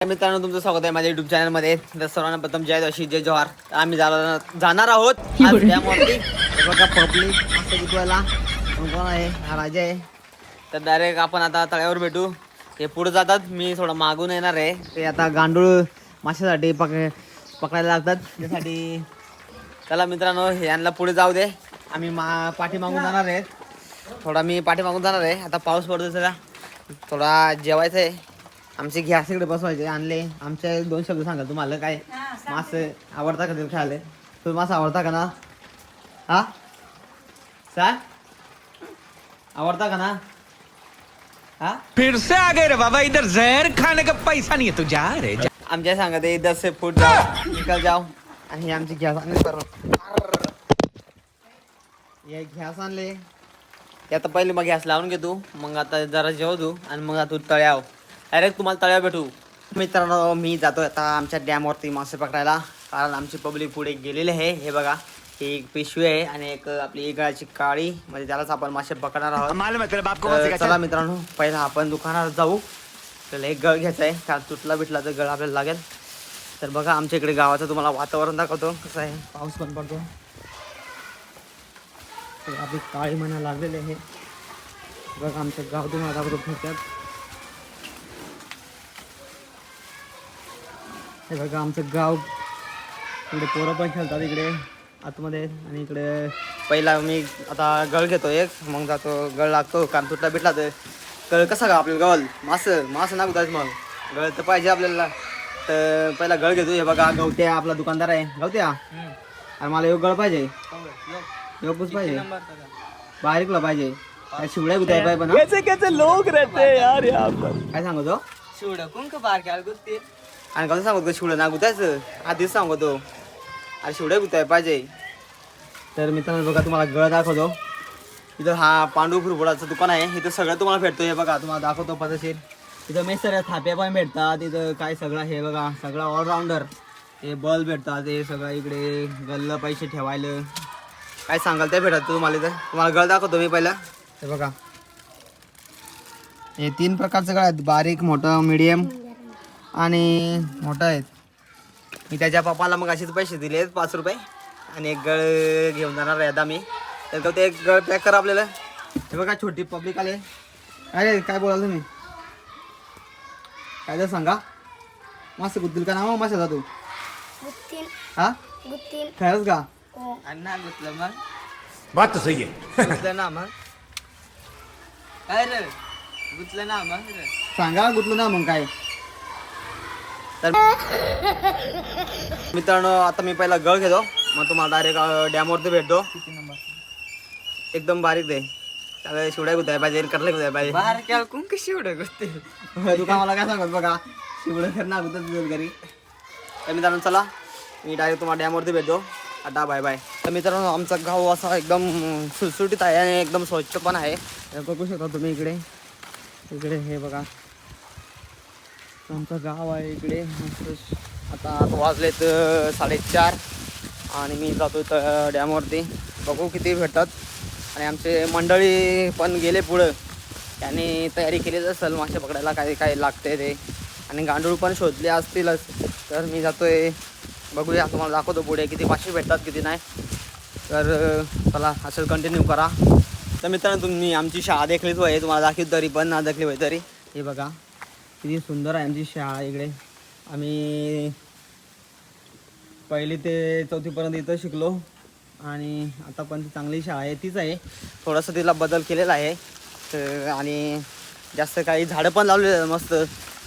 मित्रांनो तुमचं स्वागत आहे माझ्या युट्यूब चॅनल मध्ये. तर सर्वांना प्रथम जय जोशी जय जोहार. आम्ही जाणार आहोत आज डॅमवरती. बघा पब्लिक मस्त जिंकवायला कोण आहे, हा राजा आहे. तर डायरेक्ट आपण आता तळ्यावर भेटू. ते पुढे जातात, मी थोडं मागून येणार आहे. ते आता गांडूळ माशासाठी पकडायला लागतात त्यासाठी. चला मित्रांनो यांना पुढे जाऊ दे, आम्ही पाठी मागून जाणार आहे. थोडा मी पाठी मागून जाणार आहे. आता पाऊस पडतो सगळा, थोडा जेवायचं आहे. आमचे गॅस इकडे बसवायचे आणले. आमचे 2 शब्द सांगा तुम्हाला. काय मास आवडता का तुम्ही खायला? तुम्ही मासा आवडता का ना? हा सांग, आवडता का ना? हा फिर से आ गए रे बाबा, इधर जहर खाने का पैसा नहीं है तू जा रे जा. आमच्या सांगा ते 10 फूट जाओ निकल जाओ. आणि हे आमची गॅस आणले. हे गॅस आणले. आता पहिले मग गॅस लावून घेतो, मग आता जरा जेवतो आणि मग आता तळ्याव डायरेक्ट तुम्हाला तळ्यावर भेटू. मित्रांनो मी जातो आता आमच्या डॅमवरती मासे पकडायला, कारण आमची पब्लिक पुढे गेलेली आहे. हे बघा, ही एक पिशवी आहे आणि एक आपली इगळाची काळी, म्हणजे त्यालाच आपण मासे पकडणार आहोत. चला मित्रांनो पहिला आपण दुकानात जाऊ. त्याला एक गळ घ्यायचा आहे, कारण तुटला बिटला तर गळ आपल्याला लागेल. तर बघा आमच्या इकडे गावाचं तुम्हाला वातावरण दाखवतो कसं आहे. पाऊस पण पडतो. आपली काळी म्हणा लागलेली आहे. बघा आमचं गाव तुम्हाला दाखवतो फिरतात. हे बघा आमचं गाव. इकडे पोरं पण खेळतात इकडे आतमध्ये. आणि इकडे पहिला मी आता गळ घेतो एक, मग जातो गळ लागतो, कारण तुटला बिटला तर गळ कसा का आपल्याला गवल मासं ना गुतायच. मग गळ तर पाहिजे आपल्याला, तर पहिला गळ घेतो. हे बघा गवत्या आपला दुकानदार आहे. गवत्या आणि मला योग गळ पाहिजे, योगच पाहिजे, बारीकला पाहिजे. काय शिवड्या गुताय पाहिजे पण कैसे कैसे लोग रहते हैं यार यहाँ पर. काय सांगतो शिवडा कोण का बारक्या गुस्ती आणि कसं सांगतो शिवडं ना गुतायचं आधीच सांगतो. आणि शिवड्या गुताय पाहिजे. तर मित्रांनो बघा तुम्हाला गळ दाखवतो. इथं हा पांडू फुरफुडाचं दुकान आहे. इथं सगळं तुम्हाला भेटतो. हे बघा तुम्हाला दाखवतो पद्धतशीर. इथं मेसर थाप्या पण भेटतात. इथं काय सगळं हे बघा सगळं ऑलराऊंडर. हे बल्ब भेटतात, हे सगळं इकडे गल्ल पैसे ठेवायला काय सांगाल ते भेटत तुम्हाला. इथं तुम्हाला गळ दाखवतो मी पहिला. हे बघा हे 3 प्रकारचं गळ आहेत, बारीक, मोठं, मीडियम आणि मोठं आहेत. मी त्याच्या पप्पाला मग असेच पैसे दिले 5 रुपये आणि एक गळ घेऊन जाणार आहे आता मी. तर ते एक गळ पॅक करा आपल्याला. हे बघा छोटी पब्लिक आले. अरे काय बोलाल तुम्ही, काय तर सांगा. मस्त गुत्तील का नाव मासा तू? हा खरंच का? अण्णा गुतलं मग बात तो सही है. गुतलं ना मग काय रे गुतलं ना मग रे. सांगा गुतलं ना मग काय. तर मित्रांनो आता मी पहिला गळ घेतो, मग तुम्हाला डायरेक्ट डॅमवरती भेटतो. एकदम बारीक दे, त्याला शिवड्या गुताय पाहिजे, करले गुताय पाहिजे. बारक्या कोण का शिवडा गुस्ती. तू मला काय सांगत बघा, शिवडं कर ना गुतत घरी. तर मित्रांनो चला मी डायरेक्ट तुम्हाला डॅमवरती भेटतो. आता बाय बाय. तर मित्रांनो आमचा गाव असा एकदम सुटसुटीत आहे आणि एकदम स्वच्छ पण आहे. बघू शकता तुम्ही इकडे हे बघा आमचं गाव आहे इकडे. आता वाजलेत 4:30 आणि मी जातो तर डॅमवरती. बघू किती भेटतात. आणि आमचे मंडळी पण गेले पुढं, त्यांनी तयारी केलीच असेल मासे पकडायला, काय काय लागते ते. आणि गांडूळ पण शोधले असतीलच. तर मी जातोय, बघूया तुम्हाला दाखवतो पुढे किती मासे भेटतात किती नाही. तर चला असं कंटिन्यू करा. तर मित्रांनो तुम्ही आमची शाळा देखलीच होय, तुम्हाला दाखवत तरी पण ना दाखली होय तरी. हे बघा किती सुंदर आहे आमची शाळा इकडे. आम्ही 1ली ते 4थीपर्यंत इथं शिकलो आणि आता पण ती चांगली शाळा आहे, तीच आहे. थोडंसं तिला बदल केलेला आहे. तर आणि जास्त काही झाडं पण लावलेली आहेत मस्त.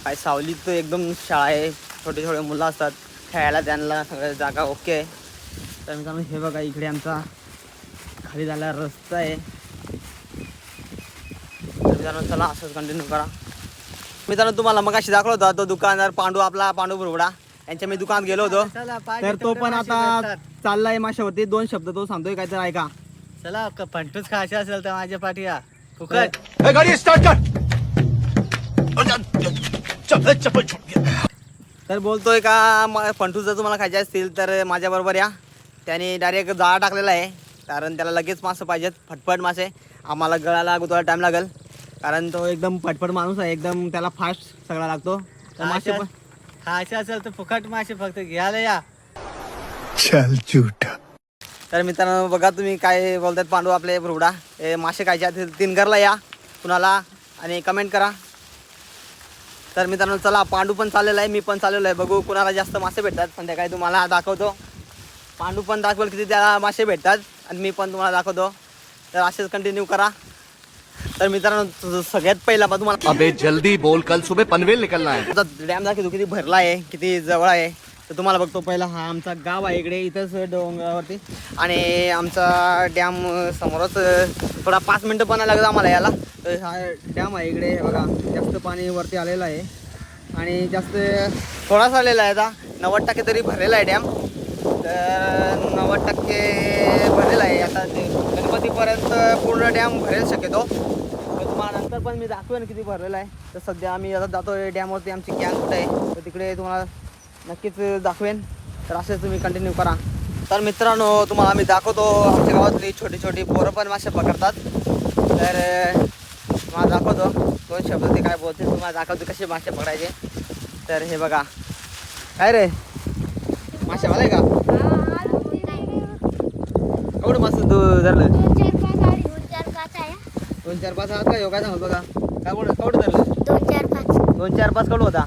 काय सावलीत एकदम शाळा आहे. छोटे छोटे मुलं असतात खेळायला, त्यांना सगळ्या जागा ओके आहे. तर मित्रांनो हे बघा इकडे आमचा खाली झालेला रस्ता आहे. तर मित्रांनो चला असंच कंटिन्यू करा. मित्रांनो तुम्हाला मग अशी दाखवलं होता तो दुकानदार पांडू बुरवडा यांच्या मी दुकानात गेलो होतो. तर तो पण आता चाललाय माशावरती. 2 शब्द तो सांगतोय काय तर ऐका. चला पंटूच खायचे असेल तर माझ्या पाठी या फुकट. गाड़ी स्टार्ट कर. चल चप्पल छूट गया. तर बोलतोय का फंटू जर तुम्हाला खायचे असतील तर माझ्याबरोबर या. त्याने डायरेक्ट जाळा टाकलेला आहे, कारण त्याला लगेच मासे पाहिजेत, फटफट मासे. आम्हाला गळाला गुतवायला टाईम लागेल, कारण तो एकदम पटपट माणूस आहे. एकदम त्याला फास्ट सगळा लागतो. तर मासे पण खायचं असेल तर फुकट मासे फक्त घ्यायला या. चल झूठा. तर मित्रांनो बघा तुम्ही काय बोलतात पांडू आपले भरुडा हे मासे खायचे आहेत तिनगरला या कुणाला आणि कमेंट करा. तर मित्रांनो चला पांडू पण चाललेला आहे मी पण चाललेलो आहे बघू कुणाला जास्त मासे भेटतात. संध्याकाळी तुम्हाला दाखवतो. पांडू पण दाखवेल किती त्याला मासे भेटतात आणि मी पण तुम्हाला दाखवतो. तर असेच कंटिन्यू करा. तर मित्रांनो सगळ्यात पहिला पण तुम्हाला अबे जल्दी बोल, कल सुबह पनवेल निकलना है. डॅम दाखवतो किती भरला आहे किती जवळ आहे. तर तुम्हाला बघतो पहिला हा आमचा गाव आहे इकडे इथंच डोंगरावरती आणि आमचा डॅम समोरच थोडा 5 मिनटं पण लागतं आम्हाला याला. तर हा डॅम आहे इकडे बघा जास्त पाणी वरती आलेलं आहे आणि जास्त थोडासा आलेला आहे आता 90% तरी भरलेला आहे डॅम. तर 90% भरलेला आहे आता ते गणपतीपर्यंत पूर्ण डॅम भरेल शक्यतो. तर तुम्हाला नंतर पण मी दाखवेन किती भरलेला आहे. तर सध्या आम्ही आता जातो डॅमवरती आमची गँग कुठे आहे तर तिकडे तुम्हाला नक्कीच दाखवेन. तर असेच तुम्ही कंटिन्यू करा. तर मित्रांनो तुम्हाला आम्ही दाखवतो आमच्या गावातली छोटी छोटी पोरं पण मासे पकडतात. तर तुम्हाला दाखवतो 2 शब्द ते काय बोलते तुम्हाला दाखवतो कसे मासे पकडायचे. तर हे बघा काय रे मासे मला का एवढं मस्त तू धरलं 2 4 5 आहात का यो काय सांगत बघा काय बोल केवढं धरलं 2 4 5 कडू होता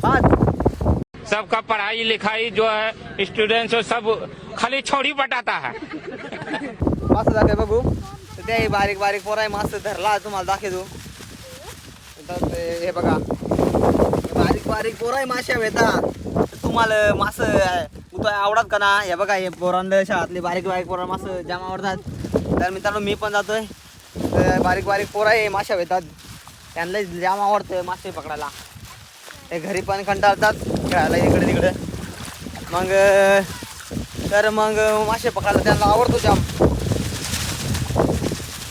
5. सबका पढ़ाई लिखाई जो है स्टूडेंट्स सब खाली छोड़ी पटाता है. मासे दाखव बघू. तर ते बारीक बारीक पोराय मासे धरला तुम्हाला दाखवतो. तर हे बघा बारीक बारीक पोराय मासे भेटतात. तुम्हाला मासे उतवाय आवडत का ना. हे बघा हे पोरांना शाळातले बारीक बारीक पोरा मासे जाम आवडतात. तर मित्रांनो मी पण जातोय. तर बारीक बारीक पोराय मासे भेटतात त्यांना जाम आवडतं मासे पकडायला. ते घरी पण कंटाळतात खेळायला इकडे तिकडे मग मासे पकडायला त्यांना आवडतो जाम.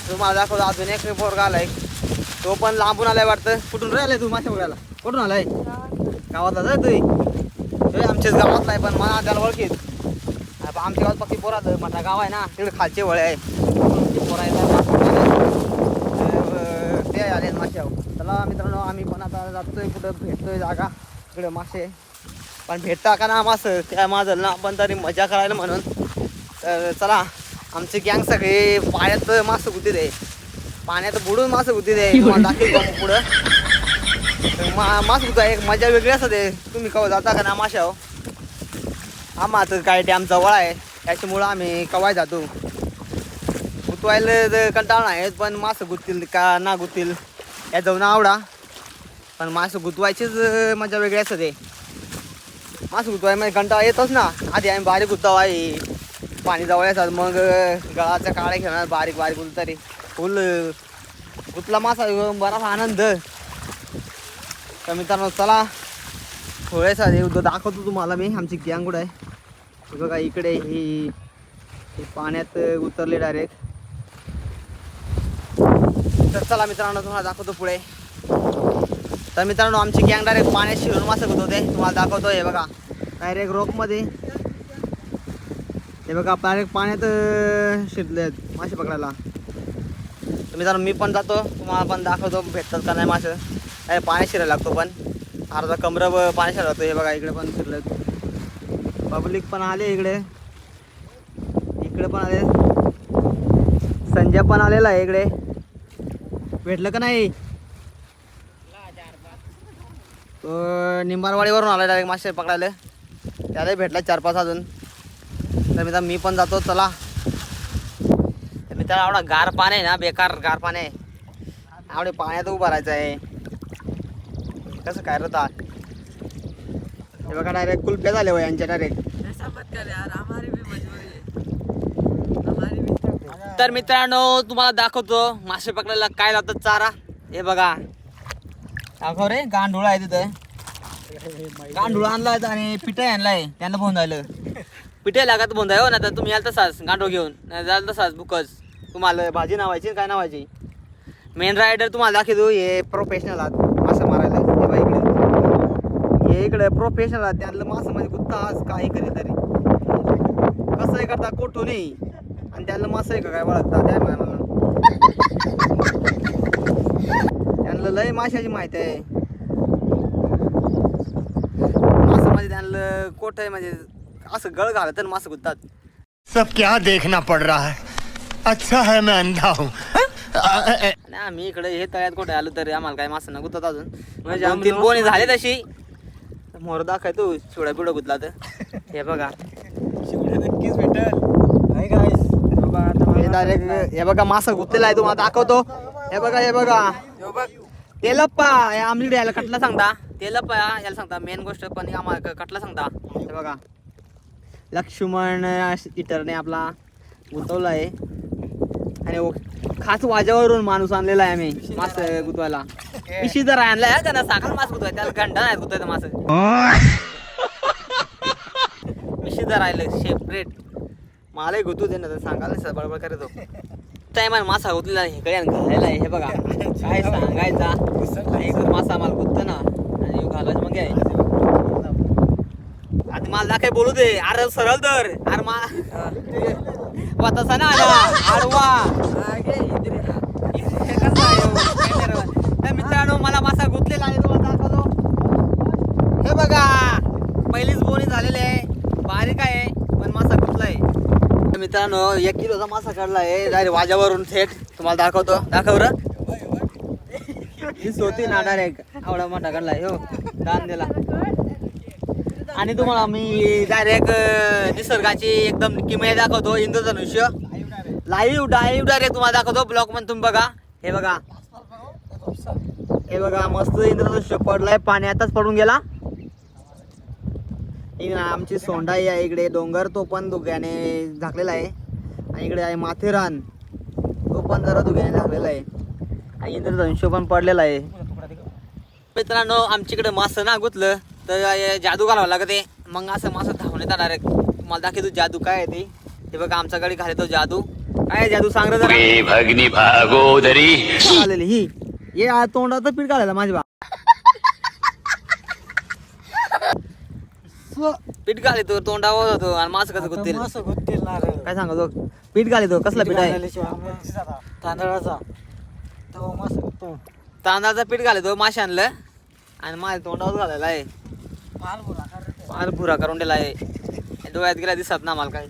तुम्हाला दाखवतो अजून एक पोरगा आलाय तो पण लांबून आलाय वाटतं. कुठून राहिलाय तू मासे पकडायला कुठून आलाय गावातला जाय तुम्ही आमच्याच गावातला आहे पण मला त्याला ओळखीत आमच्या गावात पक्की पोरात माझा गाव आहे ना तिकडे खालचे वळे आहे पोरा ते आले माशावर. चला मित्रांनो आम्ही पण आता जातोय कुठं भेटतोय जागा इकडे मासे पण भेटता का ना मासं त्या माझं ना पण तरी मजा करायला म्हणून. तर चला आमची गँग सगळे पाण्यात मासं गुतीत आहे पाण्यात बुडून मासं गुतीत आहे दाखवतो पुढं. मास गुता एक मजा वेगळी असते. तुम्ही कवा जाता का ना माशावर. आम्हाला काय डॅम जवळ आहे त्याच्यामुळं आम्ही कवाय जातो. गुतवायला कंटाळा नाही पण मासं गुततील का ना गुततील या जाऊन आवडा पण मासं गुतवायचीच मजा वेगळी असते. मासं गुतवायमध्ये कंटाळा येतोच ना. आधी आम्ही बारीक गुताव आहे पाणी जवळ येतात मग गळाच्या काळे घेणार बारीक बारीक गुत तरी फुल गुतला मासा बराच आनंद. तर मित्रांनो चला थोडेसा दाखवतो तुम्हाला मी आमची गँग कुठं आहे. बघा इकडे ही पाण्यात उतरले डायरेक्ट. तर चला मित्रांनो तुम्हाला दाखवतो पुढे. तर मित्रांनो आमची गँग डायरेक्ट पाण्यात शिरून मासे होते तुम्हाला दाखवतो. हे बघा डायरेक्ट रोपमध्ये हे बघा डायरेक्ट पाण्यात शिरले मासे पकडायला. तर मित्रांनो मी पण जातो तुम्हाला पण दाखवतो भेटतात का नाही मासे. पाण्यात शिरायला लागतो पण अर्धा कमरं पाणी शिरतो. हे बघा इकडे पण शिरलेत पब्लिक पण आले इकडे पण आले संजय पण आलेला आहे इकडे. भेटलं का नाही तो निंबारवाडीवरून आला डायरेक्ट मासे पकडायला त्यालाही भेटला 4-5 अजून. तर मित्रांनो मी पण जातो चला. तर मित्रांनो एवढा गार पाणी आहे ना बेकार गार पाणी आहे एवढे पाण्यात उभं राहायचं आहे कसं काय राहतात. हे बघा डायरेक्ट कुल्प्या झाले वय यांच्या डायरेक्ट. तर मित्रांनो तुम्हाला दाखवतो मासे पकडायला काय लागतं चारा. हे बघा दाखव रे गांडूळ आहे तिथं. गांडूळ आणलाय आणि पिठं आणलाय त्यांना बोंधायला पिठे लागत बोंधाय हो ना. तर तुम्ही याल तसाच गांडूळ घेऊन नाही जाल तसाच बुकच तुम्हाला भाजी नावायची काय नावायची. मेन रायडर तुम्हाला दाखवतो हे प्रोफेशनल आहात मासे मारायला. हे बघा इकडे हे इकडे प्रोफेशनल आहात त्यांना मासे म्हणजे गुत्ता काही करी तरी कसंही करता कोठू नाही आणि त्यांना मासे का काय वळखतात त्या मला त्यांना लय माशाची माहिती आहे. म्हणजे त्यांना कोट आहे म्हणजे असं गळ घालत तर मासे गुंतात. सब क्या देखना पड़ रहा है, अच्छा है मैं अंधा हूँ. आणि आम्ही इकडे हे तळ्यात कुठे आलो तरी आम्हाला काय मासे न गुंतात अजून. म्हणजे 2-3 बोनी झाले तशी मोर दाखवाय तू शिवडा पिवडा गुंतला तर. हे बघा नक्कीच भेटल. हाय गाईस, हे डायरेक्ट हे बघा मासा गुंतलेला आहे तुम्हाला दाखवतो. हे बघा तेलप्पा आमलीकडे यायला कटला सांगता. तेलप्पा याला सांगता मेन गोष्ट, पण आम्हाला कटला सांगता. हे बघा लक्ष्मण इटरने आपला गुंतवला आहे आणि खास वाजावरून माणूस आणलेला आहे आम्ही मास गुंतवायला. पिशी जर आणलाय त्यांना साखर मास गुंतवाय, त्याला घंटा नाही गुंतवायचं मास. पिशी जर राहिलं सेपरेट मलाही गुंतू दे ना, तर सांगायला बळबळ करतो. टायमान मासा गुंतलेला इकडे घालायला आहे. हे बघा काय सांगायचा, एकच मासा आम्हाला गुंततं ना आणि घालायचं मग आहे. आता मला काय बोलू दे. अरे सरळ तर अरे तसा ना आडवा मित्रांनो मला मासा गुंतलेला आहे तुम्हाला दाखवतो. हे बघा पहिलीच बोनी झालेली आहे, बारीक आहे पण मासा गुंतलाय. मित्रांनो 1 किलोचा मासा काढला आहे डायरेक्ट वाजावरून थेट. तुम्हाला दाखवतो. दाखव र होती ना डायरेक्ट आवडा मोठा काढलाय हो दान दिला. आणि तुम्हाला मी डायरेक्ट निसर्गाची एकदम किमया दाखवतो. इंद्रधनुष्य लाईव्ह डायरेक्ट तुम्हाला दाखवतो. ब्लॉक मध्ये तुम्ही बघा. हे बघा मस्त इंद्रधनुष्य पडलाय, पाणी आताच पडून गेला. इकडे आमची सोंडाई आहे, इकडे डोंगर तो पण धुक्याने झाकलेला आहे. आणि इकडे आहे माथेरान, तो पण जरा धुक्याने झाकलेला आहे. आणि इंद्रधनुष्य पण पडलेला आहे. मित्रांनो आमच्याकडे मासं ना गुतलं तर जादू घालावं लागते. मग असं मासं धावून येतात डायरेक्ट. मला दाखवतो जादू काय आहे ते. हे बघा आमच्याकडे घालतो जादू. काय जादू सांग रे जरा. भगनी भागोदरी आलेली ही ये तोंडाचं पीठ घालायला माझी बा पीठ घालतो तोंडावर होतो आणि मास कसं गुत्तील काय सांगतो. पीठ घालतो कसला पीठ आहे. तांदळाचा तांदळाचं पीठ घालतो मासे आणलं आणि माझ्या तोंडावर घालायला आहे. माल भुरा करून दिला आहे. डोळ्यात गेला दिसत ना मला काय.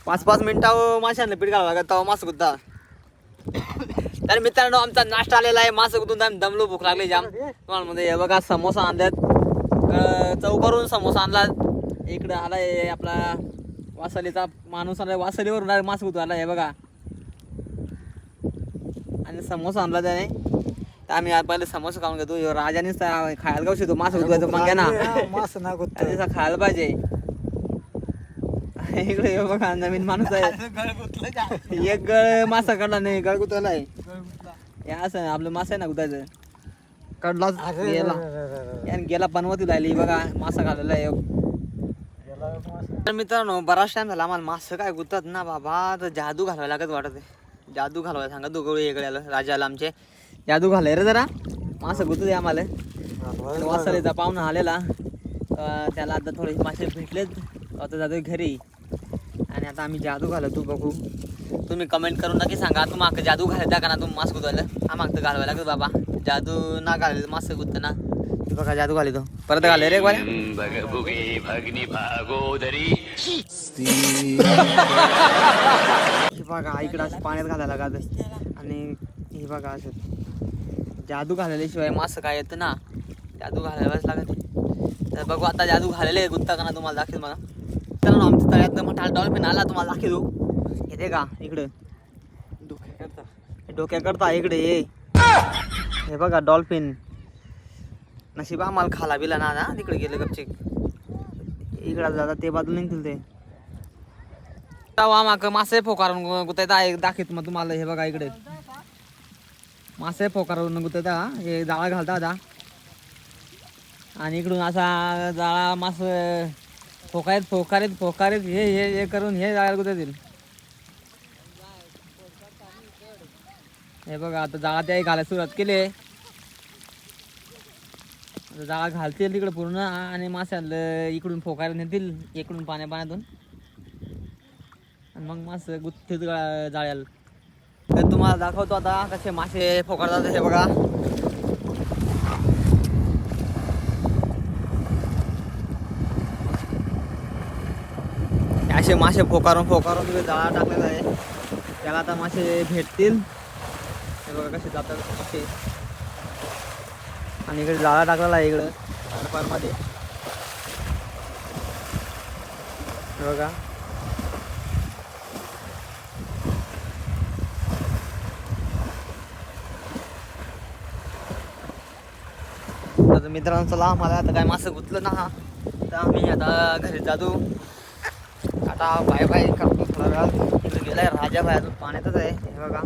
5-5 मिनिटावर माशांना पीठ घालावं लागत तेव्हा मास गुत्ता. तर मित्रांनो आमचा नाश्ता आलेला आहे. मास गुंतून आम्ही दमलो, भूक लागली जाम. तुम्हाला म्हणजे हे बघा समोसा आणल्यात, चौकावरून समोसा आणला. इकडं आलाय आपला वासलीचा माणूस आलाय, वासलीवरून मास गुंतू आला. हे बघा आणि समोसा आणला त्याने. तर आम्ही पहिले समोसा खाऊन घेतो. राजानेच खायला गाव शिकतो मास गुंतवायचं मग ना मास ना त्याचा खायला पाहिजे. इकडे हे बघा नवीन माणूस आहे. एक गळ मासा काढला नाही, गळ गुतवला आहे. हे असं आपलं मासा आहे ना गुतायचं काढलाच गेला गेला बनवती राहिली. बघा मासा घाललेला आहे. तर मित्रांनो बराच टाइम झाला आम्हाला मासं काय गुतात ना बाबा. तर जादू घालवायला लागत वाटत. जादू घालवायला सांगा दोघं वेगळ्याला राजाला आमचे जादू घालाय रे जरा. मासं गुतू दे आम्हाला. वासलेचा पाहुणा आलेला, त्याला आता थोडे मासे भेटलेत. आता जातो घरी आणि आता आम्ही जादू घालतो बघू. तुम्ही कमेंट करून नक्की सांगा तुम्हाला जादू घालायचा का ना तुम्ही मास गुतवायला. आम्हाला तर घालवायला लागत बाबा. जादू ना घालायचं मास गुततं ना. बघा जादू घालतो परत घाले रे भगनी भागोदरी. हे बघा इकडं असं पाण्यात घालायला लागत. आणि हे बघा असं जादू घालल्याशिवाय मास काय येतं ना. जादू घालायलाच लागत. तर बघू आता जादू घालेले गुत्ता का ना तुम्हाला दाखवेल मला. चला ना आमच्या तळ्यात मोठा डॉल्फिन आला तुम्हाला दाखवू. येते का इकडं डोक्या करता इकडे ये. हे बघा डॉल्फिन. नशीब आम्हाला खाला बिला ना तिकडे गेले गपचिक. इकडं जाता ते बाजूला निघतील ते. माग मासे फोकारून गुतायचा दाखवत मग तुम्हाला. हे बघा इकडे मासे फोकारून गुतायचा. हे जाळा घालता आता आणि इकडून असा जाळा मास फोकारीत हे करून हे जाळ्याला गुतायतील. हे बघा आता जाळा त्याही घालायला सुरुवात केली. जाळा घालतील तिकडे पूर्ण आणि माशाला इकडून फोकायला नेतील इकडून पाण्यातून आणि मग मास गुत्तीत जाळ्याला. तर तुम्हाला दाखवतो आता कसे मासे फोकाडतात. हे बघा असे मासे फोकारून तिकडे जाळा टाकलेला आहे, त्याला आता मासे भेटतील. हे बघा कसे जातात मासे. आणि इकडे जाळा टाकलेला आहे इकडं मध्ये. हे बघा तर मित्रांनो चला, मला आता काय मासे गुतलं ना, तर आम्ही आता घरी जातो. आता बाय बाय करतो थोडा वेळात. इकडे गेलाय राजा बाय, अजून पाण्यातच आहे. हे बघा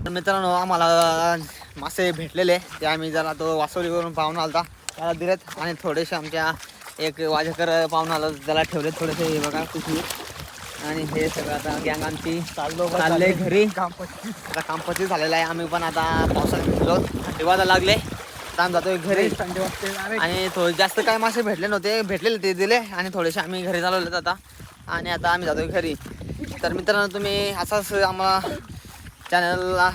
तर मित्रांनो आम्हाला मासे भेटलेले, ते आम्ही जरा तो वासोलीवरून पाहुणा आलता त्याला दिलेत. आणि थोडेसे आमच्या एक वाजेकर पाहुणा आला त्याला ठेवले थोडेसे. हे बघा कुठे. आणि हे सगळं आता गँग आमची चालले घरी. आता कामपती झालेलं आहे. आम्ही पण आता पावसात भिजलो, थंडी वाजायला लागले. आता आम्ही जातोय घरी. आणि थोडे जास्त काय मासे भेटले नव्हते, भेटलेले ते दिले. आणि थोडेसे आम्ही घरी चालवलेत आता. आणि आता आम्ही जातोय घरी. तर मित्रांनो तुम्ही असाच आम्हाला चॅनलला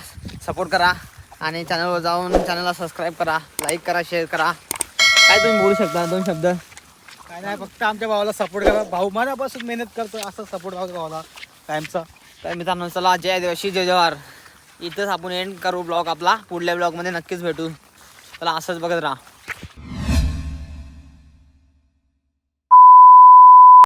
सपोर्ट करा. आणि चॅनलवर जाऊन चॅनलला सबस्क्राईब करा, लाईक करा, शेअर करा. काय तुम्ही बोलू शकता 2 शब्द? काय नाही, फक्त आमच्या भावाला सपोर्ट करा. भाऊ मनापासून मेहनत करतो, असं सपोर्ट भाऊ भावाला कायमचा. तर मित्रांनो चला, जय आदिवासी जय जवाहर. इथंच आपण एंड करू ब्लॉग आपला. पुढल्या ब्लॉगमध्ये नक्कीच भेटू. चला असंच बघत राहा.